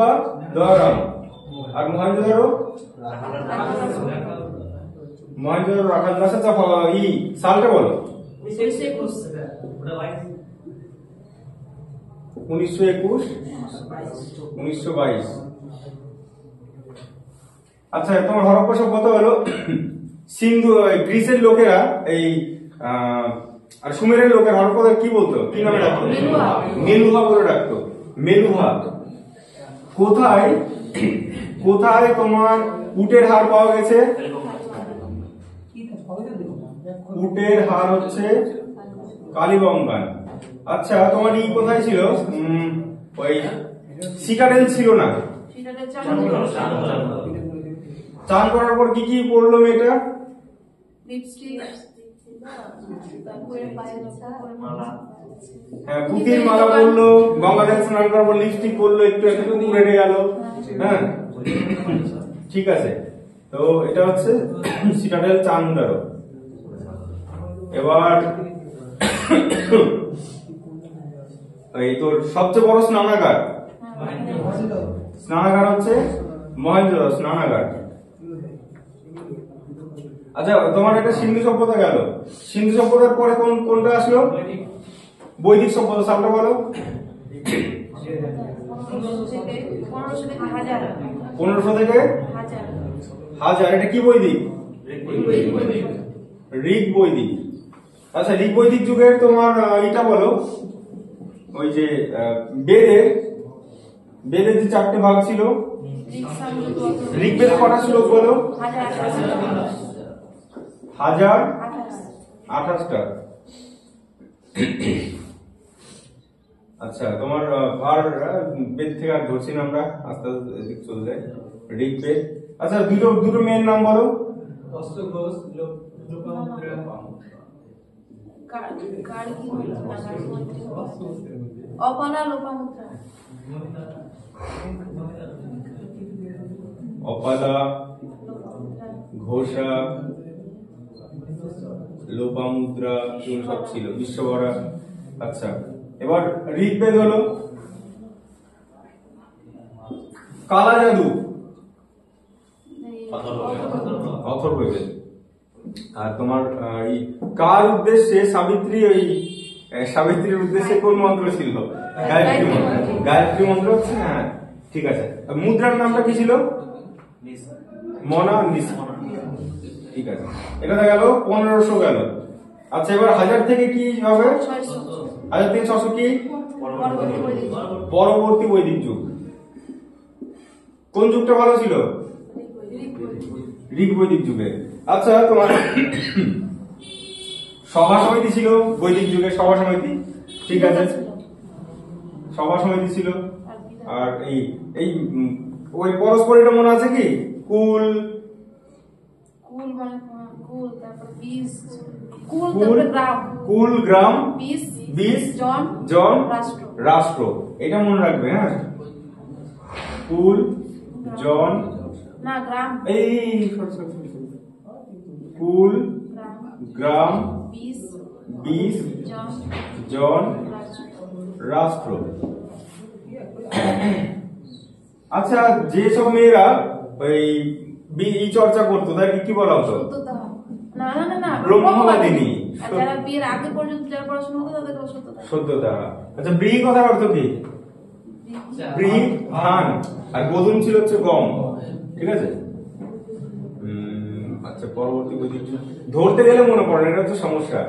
হরপ্পা দয়ারাম। আর মহেঞ্জোদারো রাখাল দাস। আচ্ছা সালটা বলো। 1921 আচ্ছা তোমার হরপ্পা সভ্যতা হলো সিন্ধু গ্রিসের লোকেরা এই আর সুমেরের লোকের হরপ্পাদের কি বলতো, কি নামে ডাকতো? মেলুহা বলে ডাকতো। মেলুহা। কোথায় কোথায় তোমার উটের হাড় পাওয়া গেছে? উটের হাড় হচ্ছে কালীবঙ্গান। আচ্ছা তোমার কোথায় ছিল? ওই সিটাডেল ছিল না? চান করার পর কি কি পড়লো মেয়েটা? হ্যাঁ পুঁতির মালা পড়লো, গঙ্গাজল স্নান করার পর লিপস্টিক পরলো, একটু একটু রেডে গেল। হ্যাঁ ঠিক আছে, তো এটা হচ্ছে সিটাডেল চান্দারো। এবার এই তোর সবচেয়ে বড় স্নানাগার হচ্ছে মহেঞ্জোদারো স্নানাগার। আচ্ছা তোমার একটা সিন্ধু সভ্যতা গেল। সিন্ধু সভ্যতার পরে কোনটা আসলো? বৈদিক সভ্যতা। সালটা বলো। 1500 থেকে 1000। এটা কি বৈদিক? ঋগ বৈদিক। আচ্ছা ঋগ বৈদিক যুগের তোমার এটা বলো, ওই যে বেদের যে 4টে ভাগ ছিল, ঋগ্বেদে কটা শ্লোক বলো? 1028টা। আচ্ছা তোমার আর বেদ থেকে আর ধরছি না আমরা, আস্তে আস্তে চলে যাই। ঋগ্বেদ। আচ্ছা দুটো মেয়ের নাম বলো। অপালা, ঘোষা, লোপামুদ্রা সব ছিল, বিশ্ববরা। আচ্ছা এবার ঋগ্বেদ হলো কালা জাদু, অথর্ববেদ। আর তোমার কার উদ্দেশ্যে সাবিত্রীর উদ্দেশ্যে কোন মন্ত্র ছিল? গায়ত্রী মন্ত্র। গায়ত্রী মন্ত্র হচ্ছে, হ্যাঁ ঠিক আছে। মুদ্রার নামটা কি ছিল? মনা নিসা। ঠিক আছে, এটা গেল 1500 গেল। আচ্ছা এবার 1000 থেকে কি হবে? 1000 থেকে 600 কি? পরবর্তী বৈদিক যুগ। কোন যুগটা ভালো ছিল? ঋগ বৈদিক যুগে। আচ্ছা তোমার সভা সমিতি ছিল বৈদিক যুগে, সভা সমিতি। ঠিক আছে, সভা সমিতি ছিল। আর এই ওই পরস্পর এটা মনে আছে কি? কুল গ্রাম বিশ জন রাষ্ট্র। এটা মনে রাখবে। হ্যাঁ কুল জন না গ্রাম, এই কুল গ্রাম 20 জন রাষ্ট্র। আচ্ছা যেসব মেয়েরা ওই চর্চা করতো তাদেরকে কি বলা হতো? ব্রহ্মবাদিনী। যারা বিয়ের আগে পর্যন্ত যারা পড়াশোনা করতো তাদেরকে সত্যতা। আচ্ছা ব্রী কথার অর্থ কি? ব্রী ধান, আর গোধূম ছিল হচ্ছে গম। ঠিক আছে। আচ্ছা পরবর্তী ধরতে গেলে মনে পড়ে, এটা হচ্ছে সমস্যা।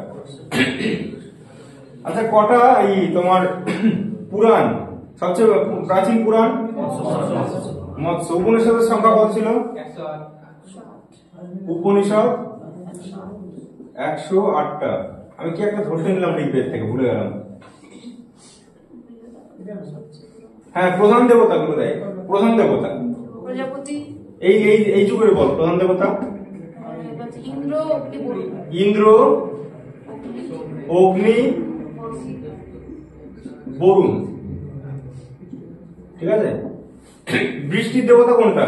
আচ্ছা কটা তোমার পুরাণ, সবচেয়ে প্রাচীন পুরাণ? মৎস্য। উপনিষদের সংখ্যা কত ছিল? উপনিষদ 108টা। আমি কি একটা ধরতে নিলাম ঋগ্বেদ থেকে, ভুলে গেলাম। হ্যাঁ প্রধান দেবতা গুলো দেয়। প্রধান দেবতা প্রজাপতি। এই যুগের বল প্রধান দেবতা। ইন্দ্র, অগ্নি, বরুণ। ঠিক আছে। বৃষ্টির দেবতা কোনটা?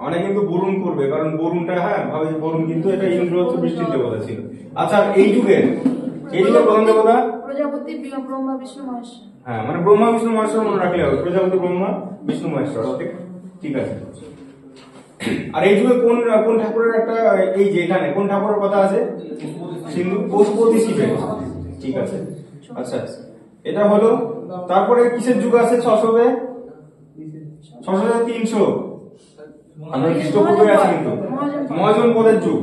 অনেক কিন্তু বরুণ করবে, কারণ বরুণটা হ্যাঁ ভাবে যে বরুণ, কিন্তু এটা ইন্দ্র হচ্ছে বৃষ্টির দেবতা ছিল। আচ্ছা এই যুগের প্রধান দেবতা? প্রজাপতি, ব্রহ্মা, বিষ্ণু, মহেশ। হ্যাঁ মানে ব্রহ্মা বিষ্ণু মহেশ্বর মনে রাখলে হবে, প্রজাপতি ব্রহ্মা বিষ্ণু মহেশ্বর। ওকে ঠিক আছে। আর এই যুগে কোন কোন ঠাকুরের একটা, এই যে এখানে কোন ঠাকুরের কথা আছে? সিন্ধু পশুপতি শিবের। ঠিক আছে। আচ্ছা এটা হলো। তারপরে কিসের যুগ আছে 600 থেকে 300? আমরা খ্রিস্টপূর্বে আছি কিন্তু মহাজন পদের যুগ।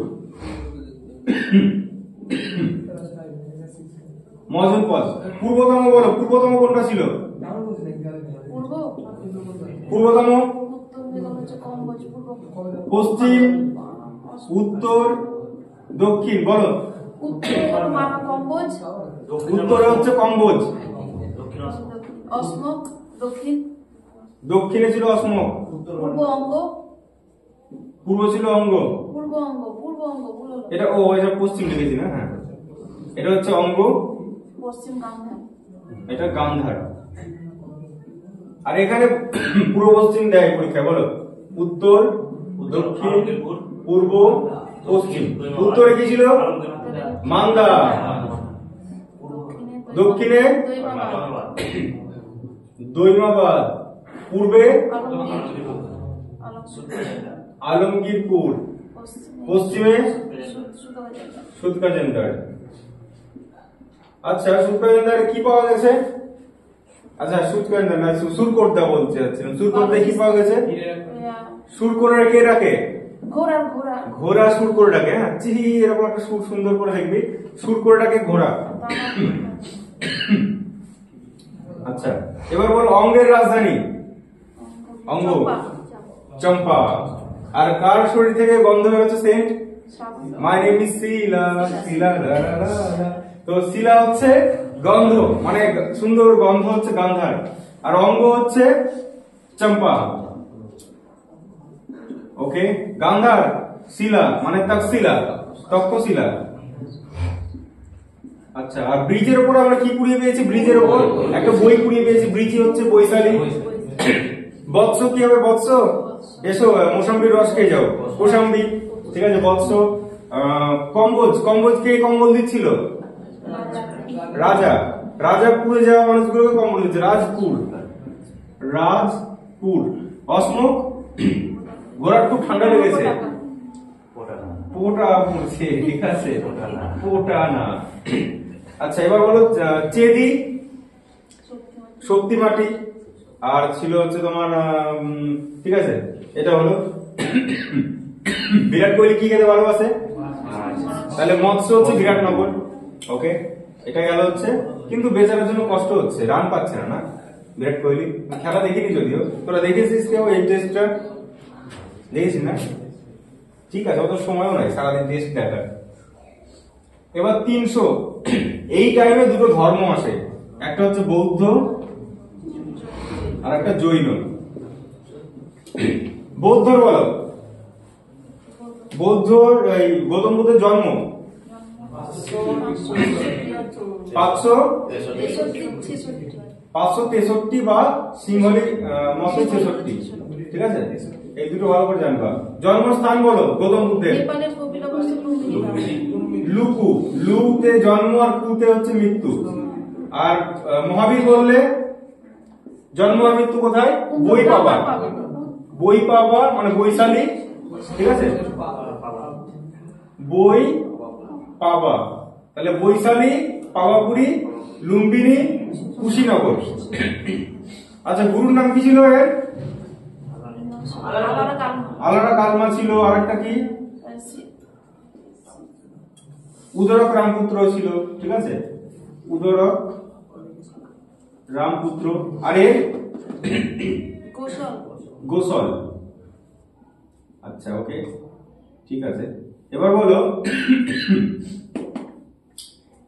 মহাজন পদ। পূর্বতম বলো, পূর্বতম কোনটা ছিল? পূর্বতম, পশ্চিম, উত্তর, দক্ষিণ বলো। উত্তরে হচ্ছে কম্বোজ, দক্ষিণে ছিল অসমক, পূর্ব ছিল অঙ্গ, এটা ও এটা পশ্চিম লিখেছি না? হ্যাঁ এটা হচ্ছে অঙ্গ, এটা গান্ধার। আর এখানে পূর্ব পশ্চিম দেয় পরীক্ষা, বলো। উত্তর, দক্ষিণ, পূর্ব, পশ্চিম। উত্তরে কি ছিল? মান্দা। দক্ষিণে দৈমাবাদ, পূর্বে আলমগীরপুর, পশ্চিমে সুদকাজেন্দার। আচ্ছা সুদকাজেন্দারে কি পাওয়া গেছে? আচ্ছা সুদকাজেন্দার না, সুরকোটদা বলতে যাচ্ছিলাম। সুরকোটদা কি পাওয়া গেছে? সুর করে কে রাখে? ঘোড়া সুর করে ডাকে। হ্যাঁ চিহি এরকম একটা সুর সুন্দর করে দেখবি, সুর করে ডাকে ঘোড়া। আচ্ছা এবার বল অঙ্গের রাজধানী। অঙ্গ চম্পা। আর কার শরীর থেকে গন্ধ হচ্ছে সেন্ট? মাই নেম ইজ শিলা, শিলা। তো শিলা হচ্ছে গন্ধ, মানে সুন্দর গন্ধ হচ্ছে গান্ধার। আর অঙ্গ হচ্ছে চম্পা। ওকে গান্ধার, শিলা মানে তক্ষশিলা, তক্ষশিলা। আচ্ছা আর ব্রিজের উপর আমরা কি পুড়িয়ে পেয়েছি? ব্রিজের উপর একটা বই পুড়িয়ে পেয়েছি, ব্রিজই হচ্ছে বৈশালী। বৎস কি হবে? বৎস, এসো মৌসম্বির রস খেয়ে যাও, কোসাম্বি। ঠিক আছে বৎস। কম্বোজ, কম্বোজ কে কম্বল দিচ্ছিল? রাজা। রাজা পুড়ে যাওয়া মানুষগুলোকে কম্বল দিচ্ছে, রাজপুর, রাজপুর। অসমক, ঘোড়ার খুব ঠান্ডা লেগেছে, পোটা পড়ছে। ঠিক আছে পোটা না। আচ্ছা এবার বলো চেদি, শক্তি মাটি। আর ছিল হচ্ছে তোমার ঠিক আছে এটা হলো বিরাট কোহলি কি খেতে ভালোবাসে? তাহলে মৎস্য হচ্ছে বিরাটনগর। ওকে এটা গেল হচ্ছে, কিন্তু বেচারার জন্য কষ্ট হচ্ছে, রান পাচ্ছে না। না বিরাট কোহলি খেলা দেখিনি যদিও। তোরা দেখেছিস কেউ এই টেস্টটা? দেখেছিস না? ঠিক আছে অত সময়ও নাই সারাদিন টেস্ট দেখার। এবার 300, এই টাইমে দুটো ধর্ম আসে, একটা হচ্ছে বৌদ্ধ আর একটা জৈন। বৌদ্ধর বলো, বৌদ্ধর এই গৌতম বুদ্ধের জন্ম 563 বা সিংহলি মতে 66। ঠিক আছে এই দুটো ভালো করে জানবা। জন্মস্থান বলো গৌতম বুদ্ধের? লুকু, লুতে জন্ম আর কুতে হচ্ছে মৃত্যু। আর মহাবীর বললে জন্ম আর মৃত্যু কোথায়? বই পাবা, বই পাবা মানে বৈশালী। ঠিক আছে বই পাবা, তাহলে বৈশালী, পাবাপুরী, লুম্বিনী, কুশীনগর। আচ্ছা গুরুর নাম কি ছিল এর? আলারা কালমা ছিল। আর একটা কি? উদরক রামপুত্র ছিল। ঠিক আছে উদরক রামপুত্র। আরে গোসল। আচ্ছা ওকে ঠিক আছে। এবার বলো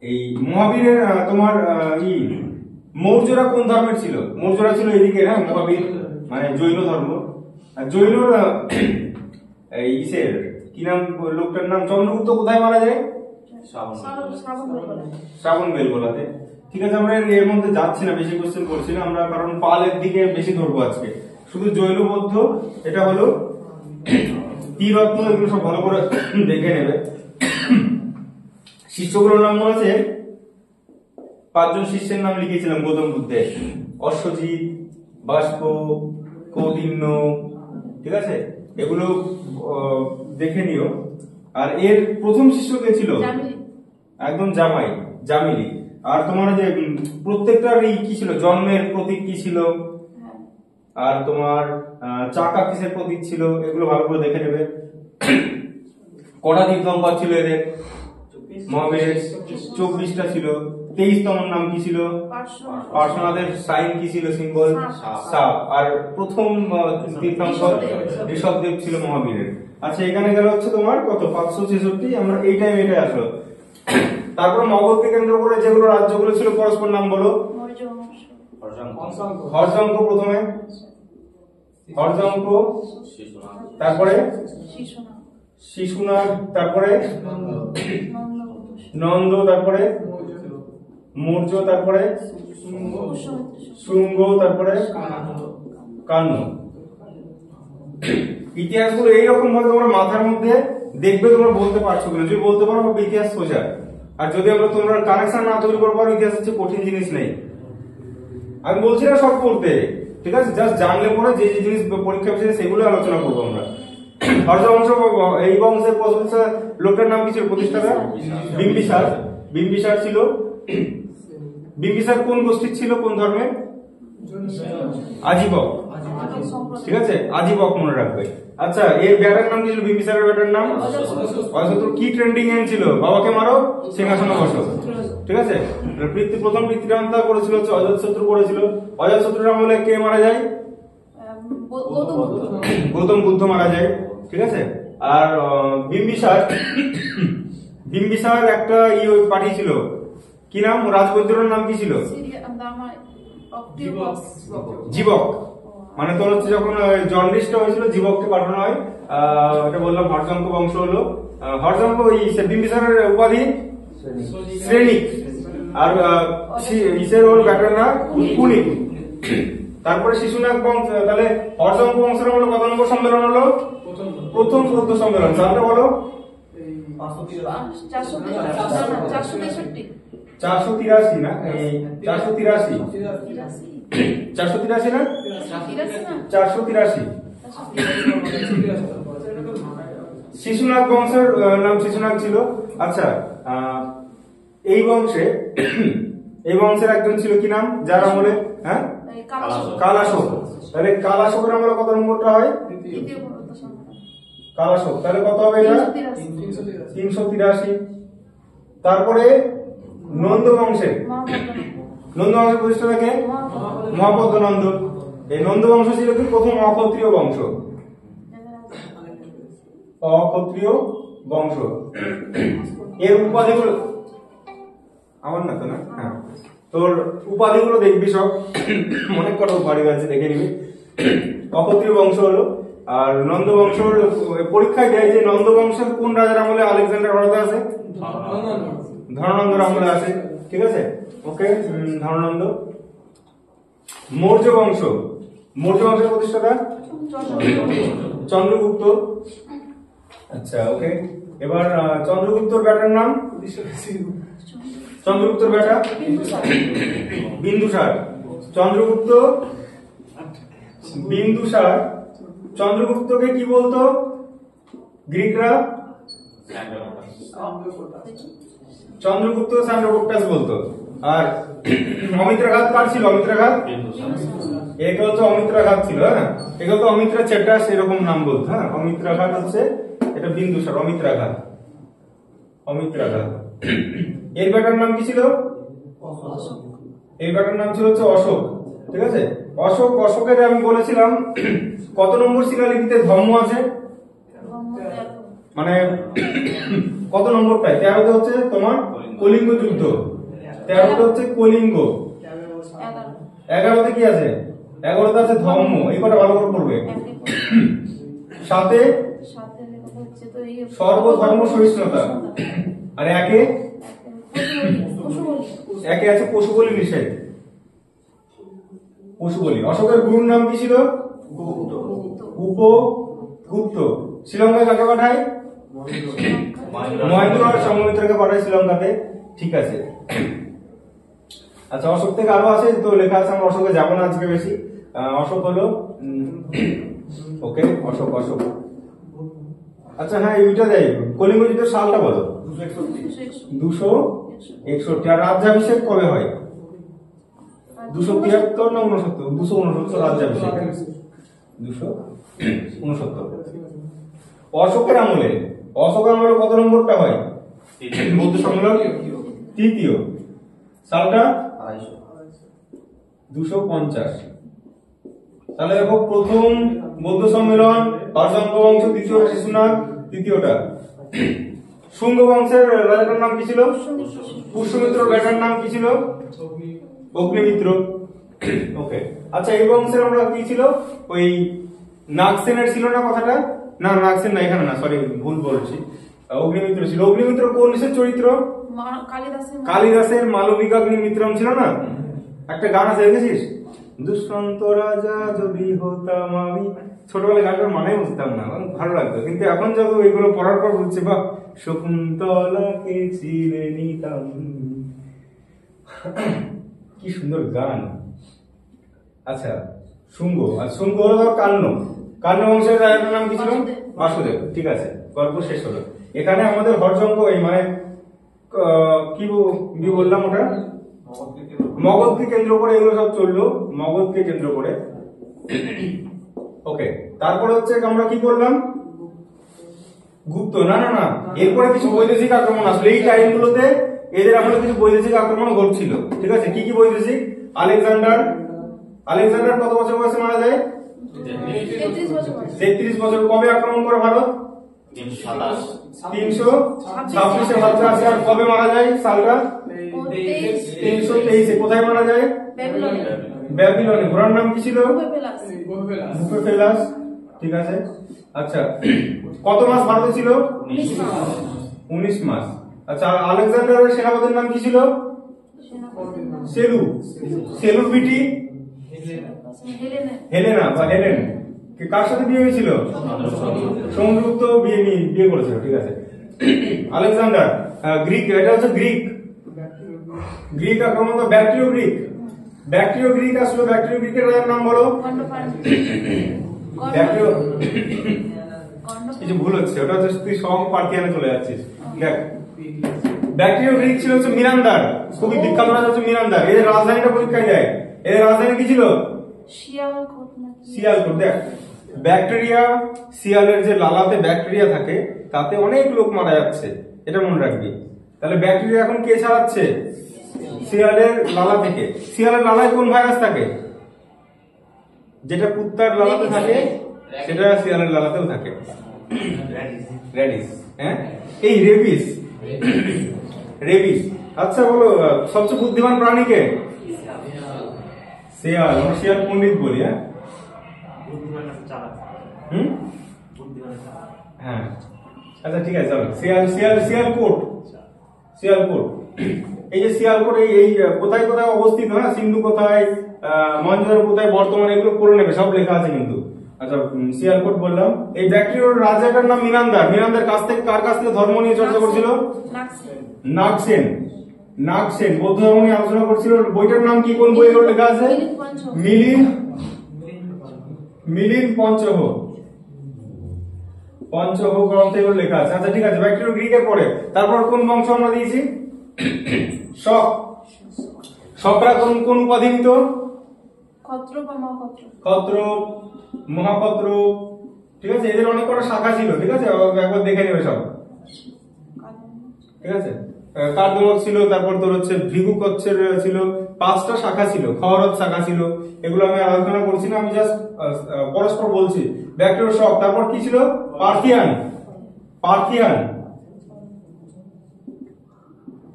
এই মহাবীরের তোমার মৌর্যরা কোন ধর্মের ছিল? মৌর্যরা ছিল এদিকে। হ্যাঁ মহাবীর মানে জৈন ধর্ম। আর জৈনর ইসের কি নাম, লোকটার নাম চন্দ্রগুপ্ত কোথায় মারা যায়? শ্রাবণ বেলগোলাতে। ঠিক আছে আমরা এর মধ্যে যাচ্ছি না, বেশি কোশ্চেন করছি না আমরা, কারণ পালের দিকে বেশি ধরবো আজকে। শুধু জৈন বৌদ্ধ এটা হলো ত্রিরত্ন, এগুলো সব ভালো করে দেখে নেবে। শিষ্যগুলোর নাম মনে আছে? পাঁচজন শিষ্যের নাম লিখেছিলাম গৌতম বুদ্ধের, অশ্বজিৎ, বাষ্প, কৌন্ডিন্য, ঠিক আছে, এগুলো দেখে নিও। আর এর প্রথম শিষ্য কে ছিল? একদম জামাই, জামিলি। আর তোমার যে প্রত্যেকটার কি ছিল, জন্মের প্রতীক কি ছিল, আর তোমার চাকা কিসের প্রতীক ছিল, এগুলো ভালো করে দেখে নেবে। কটা দীপঙ্কর ছিল এদের? মহাবীরের 24টা ছিল। 23তম নাম কি ছিল? পার্শ্বনাথের সাইন কি ছিল, সিম্বল? সাপ। আর প্রথম তীর্থঙ্কর ঋষভদেব ছিল মহাবীরের। আচ্ছা, এখানে গেল হচ্ছে তোমার কত, 566। আমরা এই টাইম এটাই আসলো। তারপর মগধকে কেন্দ্র করে যেগুলো রাজ্যগুলো ছিল পরস্পর নাম বলো। হর্যঙ্ক প্রথমে, হর্যঙ্ক, তারপরে শিশুনাগ, তারপরে নন্দ, তারপরে মৌর্য, তারপরে শুঙ্গ, তারপরে কান্ন। ইতিহাসগুলো এইরকম ভাবে তোমরা মাথার মধ্যে দেখবে, তোমরা বলতে পারছো কিনা। যদি বলতে পারো ইতিহাস সোজা, আর যদি আমরা তোমরা কানেকশন না তৈরি করতে পারো, ইতিহাস হচ্ছে কঠিন জিনিস নেই। আমি বলছি না সব করতে, ঠিক আছে, জাস্ট জানলে পরে যে যে জিনিস পরীক্ষা বিষয়ে সেগুলো আলোচনা করবো আমরা। হর্ষবংশ, এই বংশের প্রতিষ্ঠাতা লোকটার নাম কি ছিল, প্রতিষ্ঠাতা? বিম্বিসার। বিম্বিসার ছিল। বিম্বিসার কোন গোষ্ঠীর ছিল, কোন ধর্মের? আজীবক, ঠিক আছে, আজীবক মনে রাখবে। আচ্ছা, এর ব্যাটার নাম কি ছিল? বিম্বিসারের ব্যাটার নাম অজাতশত্রু। কি ট্রেন্ডিং এন্ড ছিল? বাবাকে মারো, সিংহাসনে বসো, ঠিক আছে। প্রথম পিতৃহত্যা করেছিল হচ্ছে অজাতশত্রু করেছিল। অজাতশত্রুর আমলে কে মারা যায়? গৌতম বুদ্ধ মারা যায়, ঠিক আছে। আর বিম্বিসার, বিম্বিসার একটা পাঠিয়েছিল, কি নাম? রাজবৈদ্যর নাম কি ছিল? জীবক। মানে তোর হচ্ছে যখন জন্ডিসটা হয়েছিল, জীবককে পাঠানো হয়। এটা বললাম হর্যঙ্ক বংশ হলো। হর্যঙ্ক বিম্বিসারের উপাধি শ্রেণিক, আর ইসের ওর ব্যাটার না কুলিক। তারপরে শিশুনাগ বংশ। তাহলে হর্যঙ্ক বংশের হলো কত নম্বর সম্মেলন হলো? প্রথম বৌদ্ধ সম্মেলন। তাহলে বলো 483 না? 483, 483 না? 483। শিশুনাগ বংশের নাম শিশুনাগ ছিল। আচ্ছা, এই বংশের একজন ছিল, কি নাম যার আমলে? হ্যাঁ, কালাশোক। তাহলে কালাশোকের আমলে কত নম্বরটা হয়? কালাশোক। তাহলে কত হবে এটা? 383। তারপরে নন্দ বংশের, নন্দ বংশের প্রতিষ্ঠাতা কে? মহাপদ্ম নন্দ। এই নন্দ বংশ ছিল কি প্রথম অক্ষত্রিয় বংশ, অক্ষত্রিয় বংশ। এর উপাধিগুলো আমার না তো, না? হ্যাঁ, তোর উপাধিগুলো দেখবি সব, অনেক কটা উপাধি আছে, দেখে নিবি। অক্ষত্রিয় বংশ হলো। আর নন্দ বংশ পরীক্ষায় দেয় যে নন্দ বংশের কোন রাজার আমলে আলেকজান্ডার ভারতে আছে? ধননন্দর আমলে আছে, ঠিক আছে, ওকে, ধননন্দ। মৌর্য বংশ, মৌর্য বংশের প্রতিষ্ঠাতা চন্দ্রগুপ্ত। আচ্ছা, ওকে। এবার চন্দ্রগুপ্তর ব্যাটার নাম? চন্দ্রগুপ্তর ব্যাটা বিন্দুসার। চন্দ্রগুপ্ত, বিন্দুসার। চন্দ্রগুপ্তকে কি বলতো গ্রিকরা? চন্দ্রগুপ্ত সান্ড্রোকোট্টাস বলতো। আর অমিত্রাঘাত কার ছিল? অমিত্রাঘাত, একে হচ্ছে অমিত্রাঘাত ছিল, হ্যাঁ, একে হচ্ছে অমিত্রা চেটাস, এরকম নাম বলতো। হ্যাঁ, অমিত্রাঘাত হচ্ছে এটা বিন্দুসার, অমিত্রাঘাত, অমিত্রাঘাত। এর ব্যাটার নাম কি ছিল? এই ব্যাটার নাম ছিল হচ্ছে অশোক, ঠিক আছে। অশোক, অশোকের আমি বলেছিলাম কত নম্বর শিলালিপিতে ধম্ম আছে, মানে কত নম্বরটায়? 13তে হচ্ছে তোমার কলিঙ্গ যুদ্ধ, 13তে হচ্ছে কলিঙ্গ, 11তে কি আছে? 11তে আছে ধম্ম। এই কটা ভালো করে পড়বে। 7-এ সর্বধর্ম সহিষ্ণুতা, আর 1-এ আছে পশুবলি নিষেধ, পশুবলি। অশোকের গুরুর নাম কি ছিল? উপগুপ্ত। শ্রীলঙ্কায় কাকে পাঠায়? মহেন্দ্র আর সংঘমিত্রকে পাঠায় শ্রীলঙ্কাতে, ঠিক আছে। আচ্ছা, অশোক থেকে আরো আছে তো লেখা আছে, আমরা অশোকে যাবো না আজকে বেশি। অশোক হলো ওকে, অশোক অশোক। আচ্ছা হ্যাঁ, এইটা দেয় কলিঙ্গ যুদ্ধের সালটা বলো। 261। আর রাজ্যাভিষেক কবে হয়? 273 না 69? 269 রাজ্যাভিষেক, 269। অশোকের আমলে কত নম্বরটা হয় বৌদ্ধ সম্মেলন? তৃতীয়। সালটা 250। তাহলে দেখো, প্রথম বৌদ্ধ সম্মেলন হর্ষঙ্গ বংশ, দ্বিতীয়টা শিশুনাগ, তৃতীয়টা শুঙ্গ বংশের রাজাটার নাম কি ছিল? পুষ্যমিত্র। বেটার নাম কি ছিল? অগ্নিমিত্র। ওকে। আচ্ছা, এই বংশের আমরা কি ছিল? ওই নাগসেনের ছিল না কথাটা? না, নাগসেন না, এখানে না, সরি ভুল বলছি, অগ্নিমিত্র ছিল। অগ্নিমিত্র কোন চরিত্র? কালিদাসের মালবিকাগ্নিমিত্রম ছিল না? একটা গান আছে, দেখেছিস? দুষ্মন্ত রাজা যদি হতাম আমি। ছোটবেলায় গানটার মানে বুঝতাম না, ভালো লাগতো, কিন্তু এখন যত এগুলো পড়ার পর বুঝছি, বা শকুন্তলাকে চিরে নিতাম, কি সুন্দর গান। আচ্ছা, শুঙ্গ। আর শুঙ্গ হলো কান্ন বংশের রাজার নাম কি ছিল? বাসুদেব। ঠিক আছে, গল্প শেষ হলো। এখানে আমাদের হর্ষঙ্গ, এই মানে কি বললাম ওটা, মগধকে কেন্দ্র করে এগুলো সব চললো, মগধকে কেন্দ্র করে। ওকে। তারপরে হচ্ছে আমরা কি করলাম? গুপ্ত। না না না, এরপরে কিছু বৈদেশিক আক্রমণ আসলো এই টাইমগুলোতে। এদের আমাদের কিছু বৈদেশিক আক্রমণ ঘটছিল। ঠিক আছে, কি কি বৈদেশিক? আলেকজান্ডার কত বছর বয়সে মারা যায়? 33 বছর। কবে আক্রমণ করে ভারত? 326 ভারতে আসে। আর কবে মারা যায়? সালটা 323। কোথায় মারা যায়? ব্যাবিলনে। ঘোড়ার নাম কি ছিল? বুপেফেলাস। ঠিক আছে। আচ্ছা, কত মাস ভারতে ছিল? 19 মাস। আচ্ছা, আলেকজান্ডারের সেনাপতির নাম কি ছিল? সেলুর বিটি হেলেনা বা হেলেন। কার সাথে বিয়ে হয়েছিল? সমুদ্রগুপ্ত বিয়ে করেছিল। ঠিক আছে। আলেকজান্ডার গ্রিক, এটা হচ্ছে গ্রিক আক্রমণ। ব্যাকট্রিয় গ্রিক আসলো। ব্যাকট্রিয় গ্রিকের রাজার নাম বলো। কিছু ভুল হচ্ছে, ওটা হচ্ছে তুই সব পার্টিয়ানে চলে যাচ্ছিস। দেখ, ব্যাকট্রিয় গ্রিক ছিল হচ্ছে মিরান্দার, খুবই বিখ্যাত রাজা হচ্ছে মিরান্দার। এদের রাজধানীটা পরীক্ষায় যায়। এদের রাজধানী কি ছিল? শিয়ালকোট। দেখ, ব্যাকটেরিয়া, শিয়ালের যে লালাতে ব্যাকটেরিয়া থাকে তাতে অনেক লোক মারা যাচ্ছে, এটা মনে রাখবি। তাহলে ব্যাকটেরিয়া এখন কে ছাড়াচ্ছে? শিয়ালের লালা থেকে। শিয়ালের লালায় কোন ভাইরাস থাকে? যেটা কুত্তার লালাতে থাকে সেটা শিয়ালের লালাতেও থাকে, রেডিস। হ্যাঁ, এই রেবিস। আচ্ছা বলো, সবচেয়ে বুদ্ধিমান প্রাণী কে? শিয়াল। আমরা শিয়াল পণ্ডিত বলি। হ্যাঁ, আচ্ছা ঠিক আছে, চলো। শিয়ালকোট। এই যে শিয়ালকোট, এই কোথায় কোথায় অবস্থিত? হ্যাঁ, সিন্ধু কোথায়, মহেঞ্জোদারো কোথায়, বর্তমানে, এগুলো করে নেবে, সব লেখা আছে কিন্তু। আচ্ছা, শিয়ালকোট বললাম। এই ব্যাকট্রিয়ার রাজাটার নাম মিনান্দার। কার কাছ থেকে ধর্ম নিয়ে চর্চা করছিল? নাগসেন বৌদ্ধ ধর্ম নিয়ে আলোচনা করছিল। বইটার নাম কি? কোন বই লেখা আছে? মিলিন পঞ্চহ গ্রন্থে এগুলো লেখা আছে। আচ্ছা ঠিক আছে, ব্যাকট্রিয়া গ্রিকের পরে তারপর কোন বংশ আমরা দিয়েছি? শকরা কোন উপাধি নিত? ক্ষত্র, মহাক্ষত্র। ঠিক আছে, এদের অনেক কটা শাখা ছিল। ঠিক আছে, একবার দেখে নেবে সব। ঠিক আছে, কার্দমক ছিল, তারপর তোর হচ্ছে ভৃগু কচ্ছের ছিল, 5টা শাখা ছিল, খরচ শাখা ছিল। এগুলো আমি আলোচনা করছি না, আমি জাস্ট পরস্পর বলছি। ব্যাকট্রিয়া শক। তারপর কি ছিল?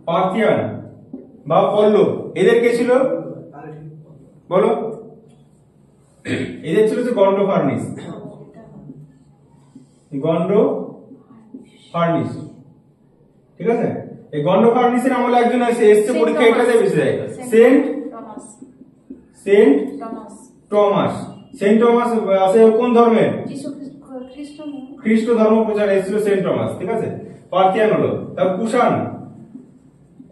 পার্থিয়ান বা পল্লব। এদের কে ছিল বলো? এদের ছিল যে গন্ড ফার্নিস। ঠিক আছে, এই গন্ড ফার্নিসের আমলে একজন এসছে পরীক্ষা, এটা দেবে সেন্ট টমাস আছে কোন ধর্মের? খ্রিস্ট ধর্ম প্রচারে এসেছিল সেন্ট টমাস। ঠিক আছে, পার্থিয়ান হলো। তারপর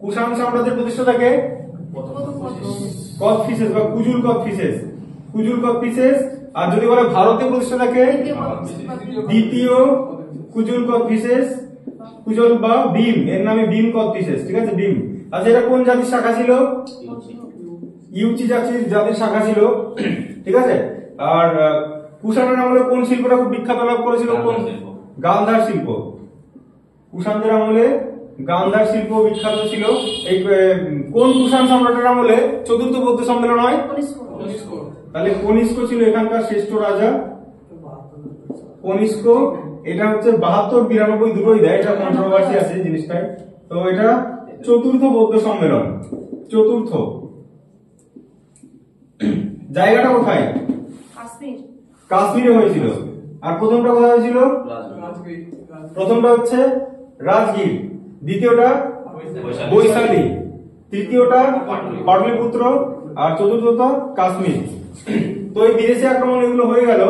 কুষাণ সাম্রাজ্যের প্রতিষ্ঠাতা কে? কদ ফিশেস বা কুজুল কদ ফিশেস, কুজুল কদ ফিশেস। আর যদি বলে ভারতে প্রতিষ্ঠা থাকে দ্বিতীয় কুজুল কদ ফিশেস, কুজল বা ভীম, এর নামে ভীম কদ ফিশেস, ঠিক আছে ভীম। আচ্ছা এটা কোন জাতির শাখা ছিল? ইউচি জাতির শাখা ছিল, ঠিক আছে। আর কুষাণের আমলে কোন শিল্পটা খুব বিখ্যাত লাভ করেছিল? কোন? গান্ধার শিল্প। কুষাণদের আমলে গান্ধার শিল্প বিখ্যাত ছিল। এই কোন কুষাণ সম্রাটের আমলে চতুর্থ বৌদ্ধ সম্মেলন হয়? তাহলে কনিষ্ক ছিল এখানকার শ্রেষ্ঠ রাজা, কনিষ্ক। এটা হচ্ছে 72 92 দুটোই দেয়, এটা কন্ট্রোভার্সি আছে জিনিসটায়। তো এটা চতুর্থ বৌদ্ধ সম্মেলন, চতুর্থ। জায়গাটা কোথায়? কাশ্মীরে হয়েছিল। আর প্রথমটা কোথায় হয়েছিল? প্রথমটা হচ্ছে রাজগীর, দ্বিতীয়টা বৈশালী, তৃতীয়টা পাটলিপুত্র, আর চতুর্থটা কাশ্মীর। তো এই বিদেশি আক্রমণ এগুলো হয়ে গেল,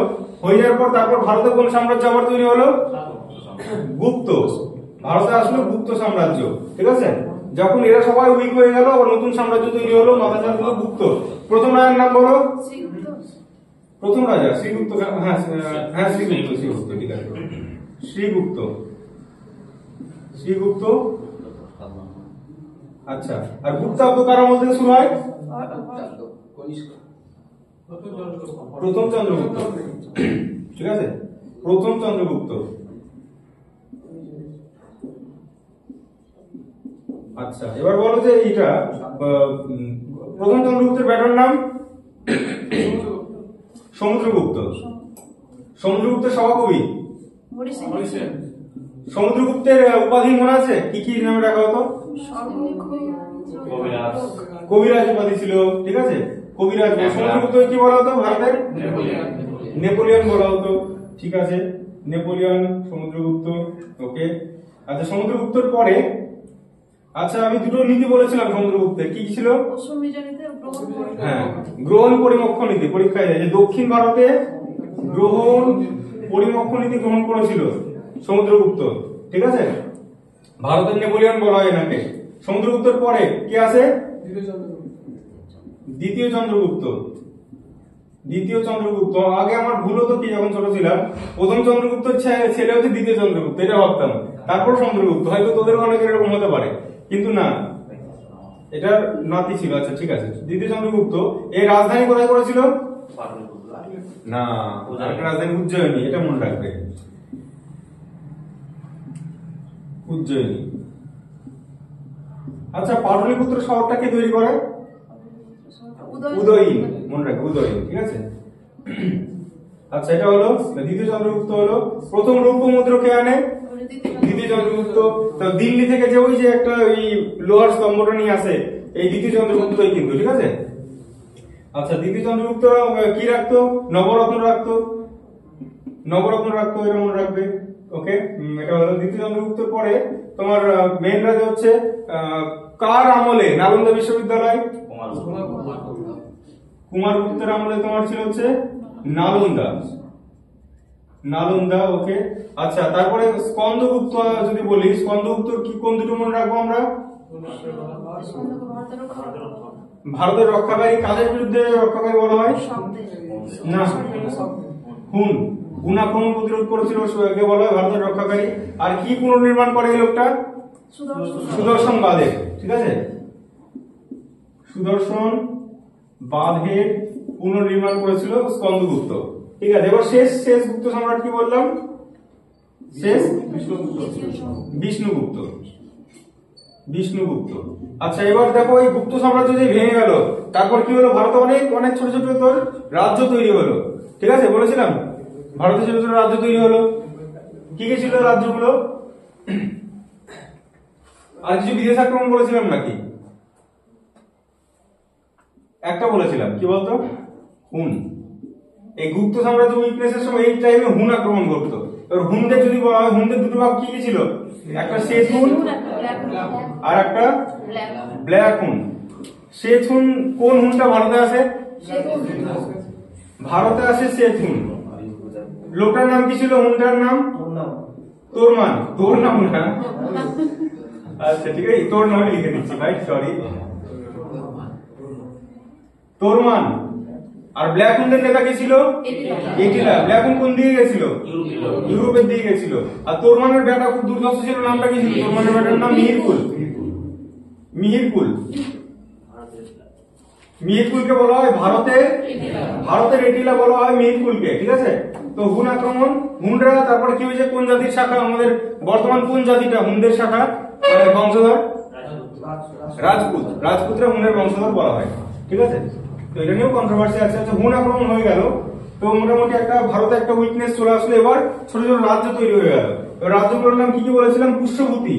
হয়ে যাওয়ার পর তারপর ভারতে কোন সাম্রাজ্য আবার তৈরি হলো? গুপ্ত। ভারতে আসলো গুপ্ত সাম্রাজ্য, ঠিক আছে। যখন এরা সবাই উইক হয়ে গেল, আবার নতুন সাম্রাজ্য তৈরি হলো, মাথাচার হলো গুপ্ত। প্রথম রাজার নাম বলো? প্রথম রাজা শ্রীগুপ্ত। হ্যাঁ হ্যাঁ শ্রীগুপ্ত, শ্রীগুপ্ত, ঠিক আছে শ্রীগুপ্ত, শ্রীগুপ্ত। আচ্ছা, আর গুপ্তাব্দ কার আমল থেকে শুরু হয়? প্রথম চন্দ্রগুপ্ত, ঠিক আছে প্রথম চন্দ্রগুপ্ত। আচ্ছা এবার বলো যে এইটা প্রথম চন্দ্রগুপ্তের ব্যাটার নাম? সমুদ্রগুপ্ত। সমুদ্রগুপ্তের সভাকবি? সমুদ্রগুপ্তের উপাধি মনে আছে? কি কি নামে রাখা হতো? কবিরাজ উপাধি ছিল, ঠিক আছে কবিরাজ। সমুদ্রগুপ্ত কি বলা হতো ভারতের? নেপোলিয়ন বলা হতো, ঠিক আছে নেপোলিয়ন, সমুদ্রগুপ্ত, ওকে। আচ্ছা সমুদ্রগুপ্তর পরে, আচ্ছা আমি দুটো নীতি বলেছিলাম সমুদ্রগুপ্তের, কি কি ছিল? হ্যাঁ গ্রহণ পরিমক্ষ নীতি, পরীক্ষায় যে দক্ষিণ ভারতে গ্রহণ পরিমক্ষ নীতি গ্রহণ করেছিল সমুদ্রগুপ্ত, ঠিক আছে ভারতের নেপোলিয়ন বলা হয় এনাকে। সমুদ্রগুপ্তের পরে কি আছে? দ্বিতীয় চন্দ্রগুপ্ত। দ্বিতীয় চন্দ্রগুপ্ত, আগে আমার ভুল হতো কি যখন ছোট ছিলাম, প্রথম চন্দ্রগুপ্তের ছেলে হচ্ছে দ্বিতীয় চন্দ্রগুপ্ত, এটা ভাবতাম, তারপর চন্দ্রগুপ্ত। হয়তো তোদের অনেকের এরকম হতে পারে, কিন্তু না এটার নাতি ছিল। আচ্ছা ঠিক আছে দ্বিতীয় চন্দ্রগুপ্ত। এই রাজধানী কোথায় করেছিল? না রাজধানী উজ্জয়িনী, এটা মনে রাখবে উজ্জয়িনী। আচ্ছা পাটলিপুত্র শহরটা কে তৈরি করে? উদয়ন, মনে রাখবে উদয়ন, ঠিক আছে। আচ্ছা এটা হলো দ্বিতীয় চন্দ্রগুপ্ত হলো। প্রথম রৌপ্য মুদ্রা কে আনে? দ্বিতীয় চন্দ্রগুপ্ত। তো দিল্লি থেকে যে ওই যে একটা ওই লোহার স্তম্ভটা নিয়ে আসে, এই দ্বিতীয় চন্দ্রগুপ্তই কিন্তু, ঠিক আছে। আচ্ছা দ্বিতীয় চন্দ্রগুপ্ত কি রাখতো? নবরত্ন রাখতো, নবরত্ন রাখতো, এটা মনে রাখবে, ওকে। এটা হলো দ্বিতীয় চন্দ্রগুপ্তের পরে তোমার মেন রাজা হচ্ছে কার আমলে? নালন্দা বিশ্ববিদ্যালয়। কুমারগুপ্তের আমলে তোমার ছিল হচ্ছে নালন্দা, নালন্দা, ওকে। আচ্ছা তারপরে স্কন্দগুপ্ত যদি বলি, স্কন্দগুপ্ত কি কোন দুটো মনে রাখবো আমরা? ভারতের রক্ষাকারী। কাদের বিরুদ্ধে রক্ষাকারী বলা হয়? না হুন, হুন আক্রমণ প্রতিরোধ করেছিল কে বলা হয় ভারতের রক্ষাকারী। আর কি পুনর্নির্মাণ করে এই লোকটা? সুদর্শন বাঁধের, ঠিক আছে সুদর্শন বাঁধের পুনর্নির্মাণ করেছিল স্কন্দগুপ্ত, ঠিক আছে। এবার শেষ শেষ গুপ্ত সম্রাট কি বললাম? শেষ বিষ্ণুগুপ্ত, বিষ্ণুগুপ্ত। আচ্ছা এবার দেখো এই গুপ্ত সাম্রাজ্য যে ভেঙে গেল, তারপর কি হলো? ভারতে অনেক অনেক ছোট ছোট তোর রাজ্য তৈরি হলো, ঠিক আছে বলেছিলাম ভারতে ছোট ছোট রাজ্য তৈরি হলো। কি কি ছিল রাজ্যগুলো? আর কিছু বিদেশ আক্রমণ বলেছিলাম নাকি? একটা বলেছিলাম, কি বলতো? হুন। এই গুপ্ত সাম্রাজ্য উইকনেসের সময় এই টাইমে হুন আক্রমণ করতো। এবার হুনদের যদি বলা হয়, হুনদের দুটো ভাগ কি কি ছিল? একটা শ্বেত হুন আর একটা ব্ল্যাক হুন। শ্বেত হুন, কোন হুনটা ভারতে আসে? ভারতে আসে শ্বেত হুন। লোকটার নাম কি ছিল? হুনটার নাম তোরমান। তোর নাম না, আচ্ছা ঠিক আছে তোর নামে লিখে দিচ্ছি ভাই, সরি। তোরমান। আর ব্ল্যাক হুন্ডের নেতা কে ছিল? এটিলা। ব্ল্যাক হুন্ড কোন দিকে গেছিল? ইউরোপের দিকে গেছিল। আর তোরমানের বেটা খুব দুর্ধর্ষ ছিল, নামটা কি ছিল? তোরমানের বেটার নাম মিহিরকুল। মিহিরকুল। মিহিরকুলকে বলা হয় ভারতের এটিলা বলা হয় মিহিরকুলকে, ঠিক আছে? তো হুন আক্রমণ, হুনরা তারপরে কি হয়েছে, কোন জাতির শাখা আমাদের বর্তমান, কোন জাতিটা হুনদের শাখা বংশধর? রাজপুতরা হুনের বংশধর বলা হয়, ঠিক আছে? তো এটা নিয়েও কন্ট্রোভার্সি আছে। আচ্ছা, হুন আক্রমণ হয়ে গেল, তো মোটামুটি একটা ভারতে একটা উইকনেস চলে আসলো। এবার ছোট ছোট রাজ্য তৈরি হয়ে গেল। রাজ্যগুলোর নাম কি কি বলেছিলাম? পুষ্যভূতি।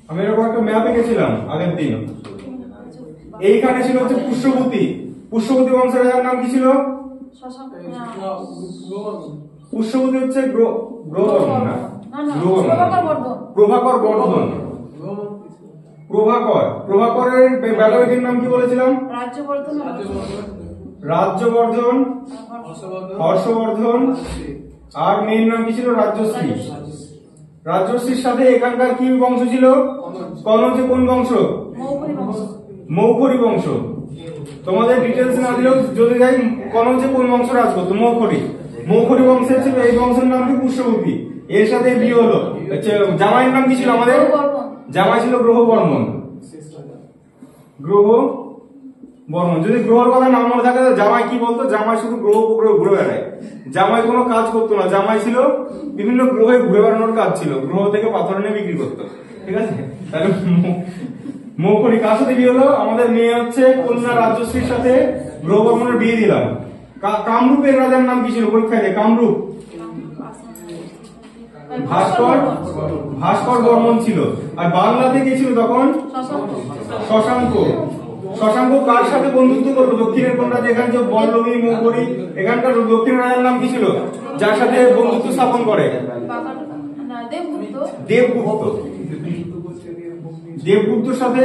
আমি এরকম একটা ম্যাপ এঁকেছিলাম আগের দিন। এইখানে ছিল হচ্ছে পুষ্যভূতি। পুষ্যভূতি বংশের রাজার নাম কি ছিল? পুষ্যভূতি হচ্ছে প্রভাকর বর্ধন। প্রভাকরের বেটার নাম কি বলেছিলাম? রাজ্যবর্ধন, হর্ষবর্ধন। আর মেয়ের নাম কি ছিল? রাজশ্রী। রাজশ্রীর সাথে এখানকার কি বংশ ছিল? কনৌজে কোন বংশ? মৌখরী বংশ। তোমাদের ডিটেলস না দিলেও যদি যাই, কনৌজে কোন বংশ রাজ করতো? মৌখরী বংশের ছিল এই বংশের নাম কি? পুষ্যভূতি। এর সাথে বিয়ে হলো। জামাইয়ের নাম কি ছিল আমাদের? জামাই ছিল গ্রহবর্মন। যদি গ্রহের কথা না মনে থাকে, জামাই কি বলতো? জামাই শুধু গ্রহ উপগ্রহ ঘুরে বেড়ায়। জামাই কোনো কাজ করতো না। জামাই ছিল বিভিন্ন গ্রহে ঘুরে বেড়ানোর কাজ ছিল, গ্রহ থেকে পাথর এনে বিক্রি করতো, ঠিক আছে? তাহলে মৌখরী কার সাথে বিয়ে হলো? আমাদের মেয়ে হচ্ছে কন্যা রাজশ্রীর সাথে গ্রহবর্মনের বিয়ে দিলাম। কামরূপের রাজার নাম কি ছিল? পরীক্ষায় কামরূপ। ভাস্কর বর্মন ছিল। আর বাংলাতে কে ছিল তখন? শশাঙ্ক কার সাথে বন্ধুত্ব করলো? দক্ষিণের কোন রাজা? এখানে যে বল্লভী, মৌখরী, এখানকার দক্ষিণের রাজার নাম কি ছিল যার সাথে বন্ধুত্ব স্থাপন করে? দেবগুপ্তর সাথে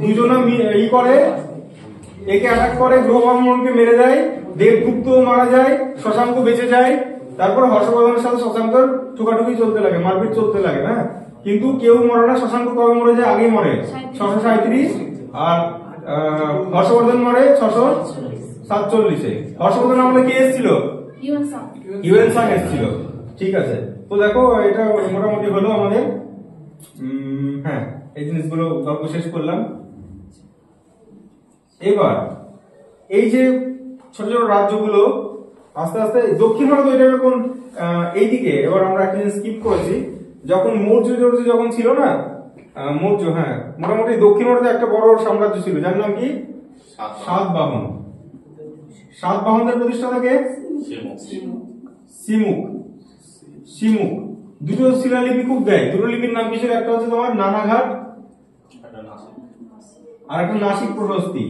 দুজনা করে, একে অ্যাটাক করে, গ্রহবর্মনকে মেরে দেয়। দেবগুপ্ত মারা যায়, শশাঙ্ক বেঁচে যায়। তারপর হর্ষবর্ধনের সাথে শশাঙ্কর ঠুকাঠুকি চলতে লাগে, মারপিট চলতে লাগে, হ্যাঁ? কিন্তু কেউ মরে না। শশাঙ্ক কবে মরে যায়? আগে মরে 637। আর হর্ষবর্ধন মরে 647-এ। হর্ষবর্ধন আমাদের কে এসেছিল? হিউয়েন সাং এসেছিল, ঠিক আছে? তো দেখো, এটা মোটামুটি হলো আমাদের। হ্যাঁ, এই জিনিসগুলো গল্প শেষ করলাম। এবার এই যে ছোট ছোট রাজ্যগুলো আস্তে আস্তে দক্ষিণ ভারত কোন এইদিকে। এবার আমরা একটা জিনিস স্কিপ করেছি, যখন মৌর্য যখন ছিল না, মৌর্য, হ্যাঁ, মোটামুটি দক্ষিণ ভারতে একটা বড় সাম্রাজ্য ছিল যার নাম কি? সাতবাহন। সাতবাহনদের প্রতিষ্ঠাতা কে? সিমুক। দুটো শিলালিপি খুব দেয়। দুটো লিপির নাম কি ছিল? একটা হচ্ছে তোমার নানাঘাট, আর একটা নাসিক প্রশস্তি।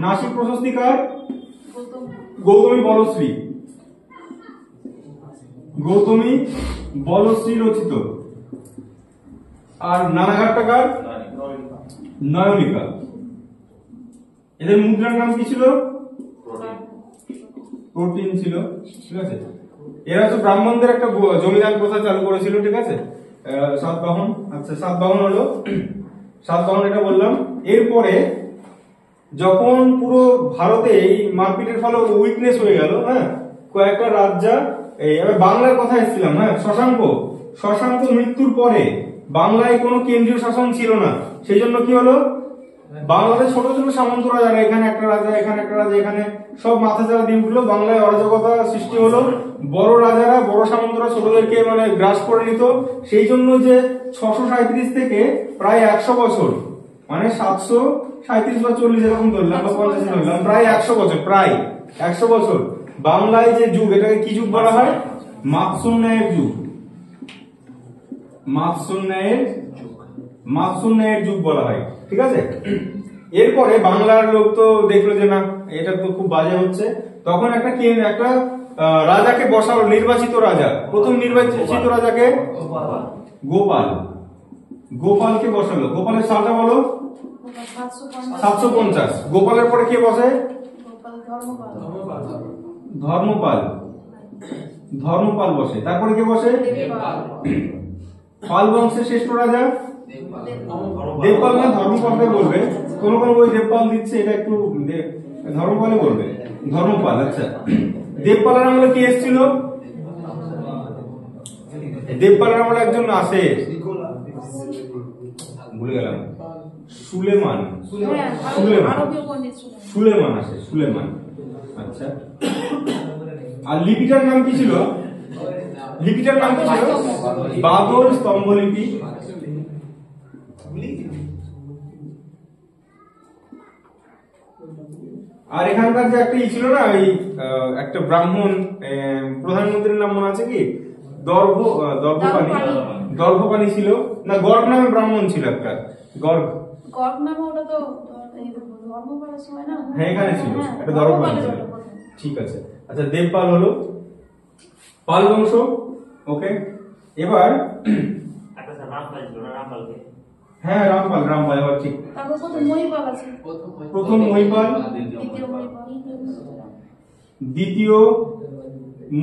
নাসিক প্রশস্তি কার? গৌতমী বলশ্রী রচিত। আর নানাঘাটটা কার? নয়নিকা। এদের মুদ্রার নাম কি ছিল? প্রোটিন ছিল, ঠিক আছে? এরা তো ব্রাহ্মণদের একটা জমিদার প্রথা চালু করেছিল, ঠিক আছে? সাতবাহন। আচ্ছা, সাতবাহন হলো সাতবাহন, এটা বললাম। এরপরে যখন পুরো ভারতে এই মারপিটের ফলে উইকনেস হয়ে গেল, হ্যাঁ, কয়েকটা রাজ্য, এবার বাংলার কথা এসেছিলাম, হ্যাঁ, শশাঙ্ক মৃত্যুর পরে বাংলায় কোনো কেন্দ্রীয় শাসন ছিল না। সেই জন্য কি হলো, বাংলাদেশ ছোট ছোট সামন্ত রাজারা, এখানে একটা রাজা, এখানে একটা রাজা, এখানে সব মাথা চারা দিয়ে উঠলো। বাংলায় অরাজকতা সৃষ্টি হলো। বড় রাজারা, বড় সামন্তরা ছোটদেরকে গ্রাস করে নিত। সেই জন্য যে 637 থেকে প্রায় 100 বছর, 737 বা 40 এরকম ধরলাম, বা 50 ধরলাম, প্রায় 100 বছর, প্রায় 100 বছর বাংলায় যে যুগ, এটাকে কি যুগ বলা হয়? মাৎসন্যায়ের যুগ। মাৎসন্যায়ের যুগ বলা হয়, ঠিক আছে? এরপরে বাংলার লোক তো দেখলো যে না, এটা তো খুব বাজে হচ্ছে। তখন একটা রাজাকে বসালো, নির্বাচিত রাজা। প্রথম নির্বাচিত রাজাকে গোপালকে বসালো। গোপালের সালটা বলো? 750। গোপালের পরে কে বসে? ধর্মপাল বসে। তারপরে কে বসে? পাল বংশের শ্রেষ্ঠ রাজা দেবপাল না ধর্মপালকে বলবে। কোন কোন বই দেবপাল দিচ্ছে, এটা একটু ধর্মপালে বলবে। ধর্মপাল, আচ্ছা। দেবপালের আমলে কি এসেছিল? দেবপালের আমলে একজন আসে, ভুলে গেলাম, সুলেমান। সুলেমান আসে, সুলেমান। আচ্ছা, আর লিপিটার নাম কি ছিল? লিপিটার নাম কি ছিল? বাদল স্তম্ভলিপি। আর এখানকার যে একটা ছিল না, ওই একটা ব্রাহ্মণ প্রধানমন্ত্রীর নাম মনে আছে কি? দর্ভপাণি ছিল না, গর্গ নামে ব্রাহ্মণ ছিল একটা, গর্গ নামে। ওটা তো ধর্মপালের সময় না? হ্যাঁ, এখানে ছিল একটা দর্ভপাণি ছিল। ঠিক আছে, আচ্ছা, দেবপাল হলো পাল বংশ। ওকে, এবার হ্যাঁ, রামপাল এবার ঠিক। প্রথম মহিপাল, দ্বিতীয়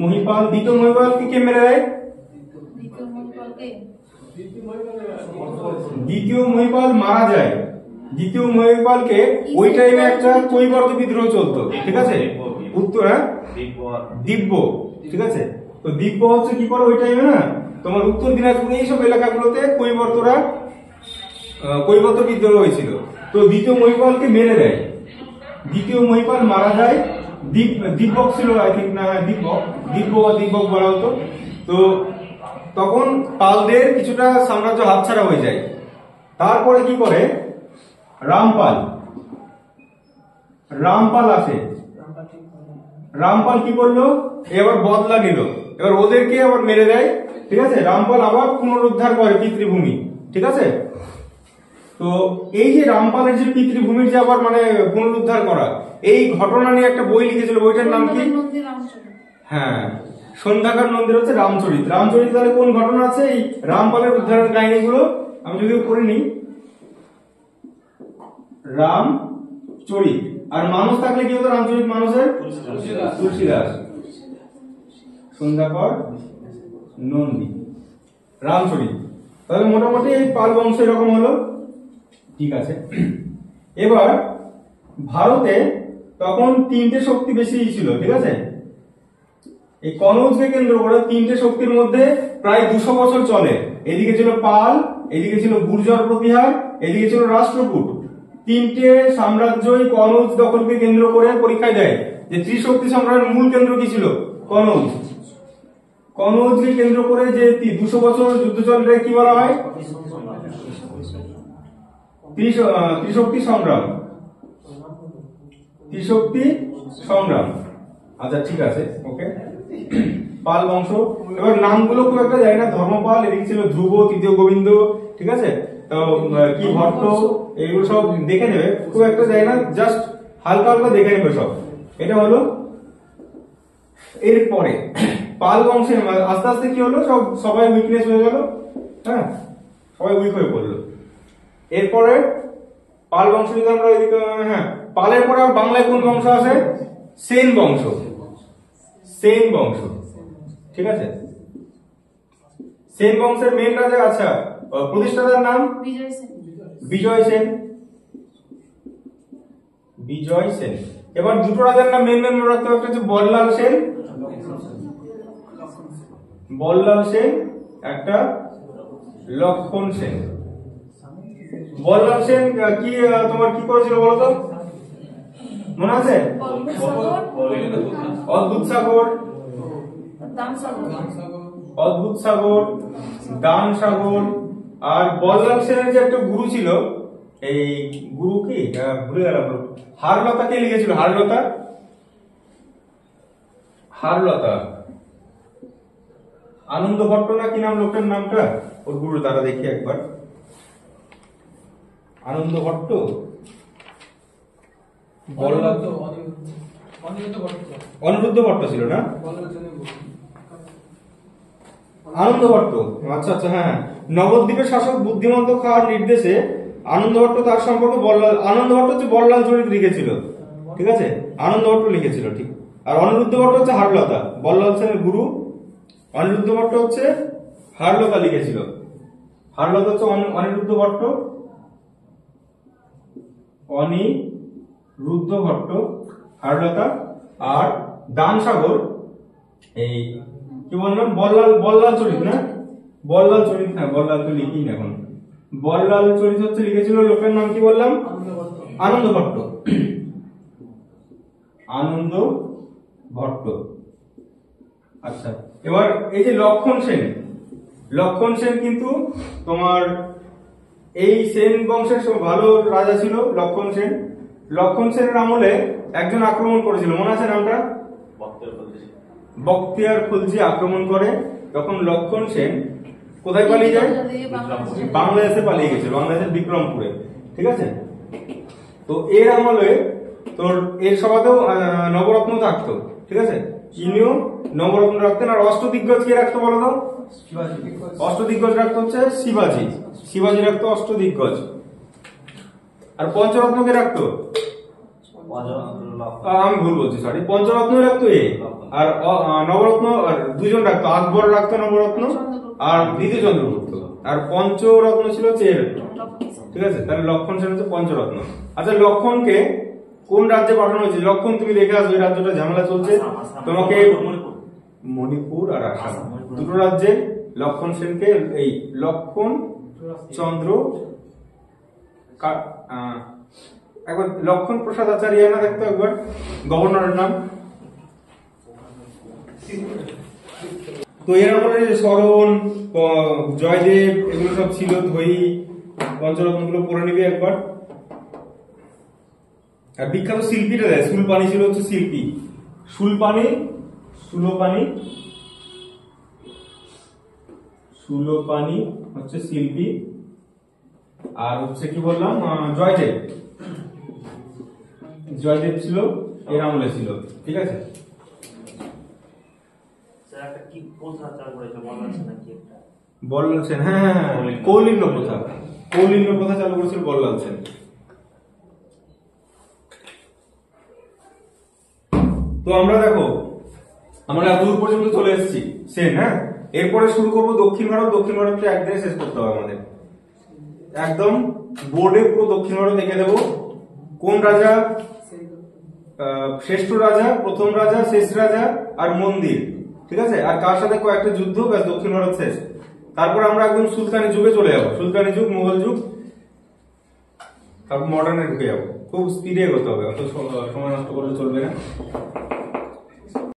মহিপাল। দ্বিতীয় মহিপালকে কে মেরে দেয়? দ্বিতীয় মহিপাল মারা যায়। দ্বিতীয় মহিপালকে ওই টাইমে একটা কৈবর্ত বিদ্রোহ চলতো, ঠিক আছে? উত্তর, হ্যাঁ, দিব্য, ঠিক আছে? তো দিব্য হচ্ছে কি করে ওই টাইমে না, তোমার উত্তর দিনাজপুর এইসব এলাকাগুলোতে কৈবর্ত বিদ্রোহ হয়েছিল। তো দ্বিতীয় মহিপালকে মেরে দেয়। দ্বিতীয় মহিপাল মারা যায়। দিব্যক ছিল, আই থিঙ্ক, না, দিব্যক বলা হতো। তো তখন পালদের কিছুটা সাম্রাজ্য হাতছাড়া হয়ে যায়। তারপরে কি করে? রামপাল আসে। রামপাল কি করলো? এবার বদলা নিল, এবার ওদেরকে আবার মেরে দেয়, ঠিক আছে? রামপাল আবার পুনরুদ্ধার করে পিতৃভূমি, ঠিক আছে? তো এই যে রামপালের যে পিতৃভূমির যে আবার মানে পুনরুদ্ধার করা, এই ঘটনা নিয়ে একটা বই লিখেছিল, বইটার নাম কি? হ্যাঁ, সন্ধ্যাকার নন্দীর হচ্ছে রামচরিত। তাহলে কোন ঘটনা আছে? এই রামপালের উদ্ধারের কাহিনীগুলো আমি যদিও পড়িনি। রামচরিত। আর মানুষ থাকলে কি হতো রামচরিত মানুষের? তুলসীদাস। সন্ধ্যাকর নন্দী, রামচরিত। তাহলে মোটামুটি এই পাল বংশ এরকম হলো, ঠিক আছে? এবার ভারতে তখন তিনটে শক্তি বেশি ছিল, ঠিক আছে? এই কনৌজকে কেন্দ্র করে তিনটে শক্তির মধ্যে প্রায় 200 বছর চলে। এদিকে ছিল পাল, এদিকে ছিল গুর্জর প্রতিহার, এদিকে ছিল রাষ্ট্রকূট। তিনটে সাম্রাজ্যই কনৌজ দখলকে কেন্দ্র করে পরীক্ষায় দেয় যে ত্রিশক্তি সংগ্রামের মূল কেন্দ্র কি ছিল? কনৌজ। কনৌজকে কেন্দ্র করে যে 200 বছর যুদ্ধ চলে, কি বলা হয়? ত্রিশক্তি সংগ্রাম। আচ্ছা, ঠিক আছে, ওকে। পাল বংশ। এবার নামগুলো খুব একটা যায় না। ধর্মপাল, এদিকে ছিল ধ্রুব, তৃতীয় গোবিন্দ, ঠিক আছে? তো কি ভট্ট, এইগুলো সব দেখে নেবে, খুব একটা যায় না, জাস্ট হালকা হালকা দেখে নেবে সব। এটা হলো। এরপরে পাল বংশে আস্তে আস্তে কি হলো, সবাই উইকনেস হয়ে গেল, হ্যাঁ, সবাই উইক হয়ে পড়লো। এরপরে পাল বংশ যদি আমরা এদিকে, হ্যাঁ, পালের পরে বাংলায় কোন বংশ আছে? সেন বংশ। ঠিক আছে? সেন বংশের মেন রাজা, আচ্ছা, প্রতিষ্ঠাতার নাম বিজয় সেন। এবার দুটো রাজার নাম মেন রাখতে হবে, একটা হচ্ছে বল্লাল সেন, একটা লক্ষণ সেন। বল্লাল সেন কি তোমার কি করেছিল বলতো, মনে আছে? অদ্ভুত সাগর, দান সাগর। আর বল্লাল সেনের যে একটা গুরু ছিল, এই গুরু কি ভুলে গেলাম, হারলতা কে লিখেছিল? হারলতা আনন্দ ভট্ট না কি নাম লোকটার নামটা, ওর গুরু দ্বারা দেখি একবার। আনন্দ ভট্ট, অনিরুদ্ধ ভট্ট ছিল না? আনন্দ ভট্ট, আচ্ছা, হ্যাঁ। নবদ্বীপের শাসক বুদ্ধিমন্ত খাঁর নির্দেশে আনন্দ ভট্ট তার সম্পর্কে আনন্দ ভট্ট হচ্ছে বল্লাল চরিত লিখেছিল, ঠিক আছে? আনন্দ ভট্ট লিখেছিল, ঠিক। আর অনিরুদ্ধ ভট্ট হচ্ছে হারলতা, বল্লাল সেনের গুরু। অনিরুদ্ধ ভট্ট হচ্ছে হারলতা লিখেছিল। হারলতা হচ্ছে অনিরুদ্ধ ভট্ট, অনিরুদ্ধ ভট্ট, হারলতা, আর দানসাগর এই কি বললাম বল্লাল চরিত না, বল্লাল চরিত, হ্যাঁ বল্লাল তো লিখি না এখন, বল্লাল চরিত হচ্ছে লিখেছিল লোকের নাম কি বললাম, আনন্দ ভট্ট, আনন্দ ভট্ট। আচ্ছা এবার এই যে লক্ষণ সেন, লক্ষণ সেন কিন্তু তোমার এই সেন বংশের ভালো রাজা ছিল লক্ষণ সেন। লক্ষণ সেনের আমলে একজন আক্রমণ করেছিল, মনে আছে নামটা, বখতিয়ার খলজি আক্রমণ করে, তখন লক্ষণ সেন কোথায় পালিয়ে যায়, বাংলাদেশে পালিয়ে গেছিল, বাংলাদেশের বিক্রমপুরে, ঠিক আছে। তো এর আমলে তোর এর সভাতেও নবরত্ন থাকতো, ঠিক আছে, ইনিও নবরত্ন রাখতেন। আর অষ্টদিগ্গজ কে রাখতো বলো তো, অষ্টদিগ্গজ রাখতো হচ্ছে শিবাজি, শিবাজি রাখতো অষ্টদিগ্গজ। আর পঞ্চরত্ন কে রাখতো, আমি ভুল বলছি সরি, পঞ্চরত্ন রাখতো এ, আর নবরত্ন আর দুজন রাখতো, আকবর রাখতো নবরত্ন আর দ্বিতীয় চন্দ্রগুপ্ত, আর পঞ্চরত্ন ছিল চের, ঠিক আছে। তাহলে লক্ষণ সেন হচ্ছে পঞ্চরত্ন। আচ্ছা লক্ষণকে কোন রাজ্যে পাঠানো হয়েছে, লক্ষণ তুমি দেখে আসো, ওই রাজ্যটা ঝামেলা চলছে, তোমাকে মণিপুর আর আসাম দুটো রাজ্যে লক্ষণ সেনকে, এই লক্ষণ চন্দ্র একবার লক্ষণ প্রসাদ আচার্য না দেখতো একবার, গভর্নরের নাম। তো এর আমলে শরণ, জয়দেব এগুলো সব ছিল, ধৈ, পঞ্চরত্ন গুলো পড়ে নিবি একবার। আর বিখ্যাত শিল্পীটা দেয়, সুলপানি ছিল হচ্ছে শিল্পী, সুলপানি, সুলোপানি, সুলোপানি হচ্ছে শিল্পী, আর হচ্ছে কি বললাম জয়দেব, জয়দেব ছিল এর আমলে ছিল, ঠিক আছে। বল্লাল সেন, হ্যাঁ কৌলিন্য প্রথা, কৌলিন্য প্রথা চালু করেছিল বল্লাল সেন। তো আমরা দেখো আমরা এতদূর পর্যন্ত চলে এসেছি সেন, হ্যাঁ এরপরে শুরু করবো দক্ষিণ ভারত। দক্ষিণ ভারতকে একদিনে শেষ করতে হবে আমাদের, একদম বোর্ডে পুরো দক্ষিণ ভারত দেখে দেবো, কোন রাজা শ্রেষ্ঠ রাজা, প্রথম রাজা, শেষ রাজা, আর মন্দির, ঠিক আছে, আর কার সাথে কয়েকটা যুদ্ধ, ব্যাস দক্ষিণ ভারত শেষ। তারপর আমরা একদম সুলতানি যুগে চলে যাবো, সুলতানি যুগ, মুঘল যুগ, তারপর মডার্নে ঢুকে যাবো। খুব স্পিডে এগোতে হবে, অত সময় নষ্ট করলে চলবে না।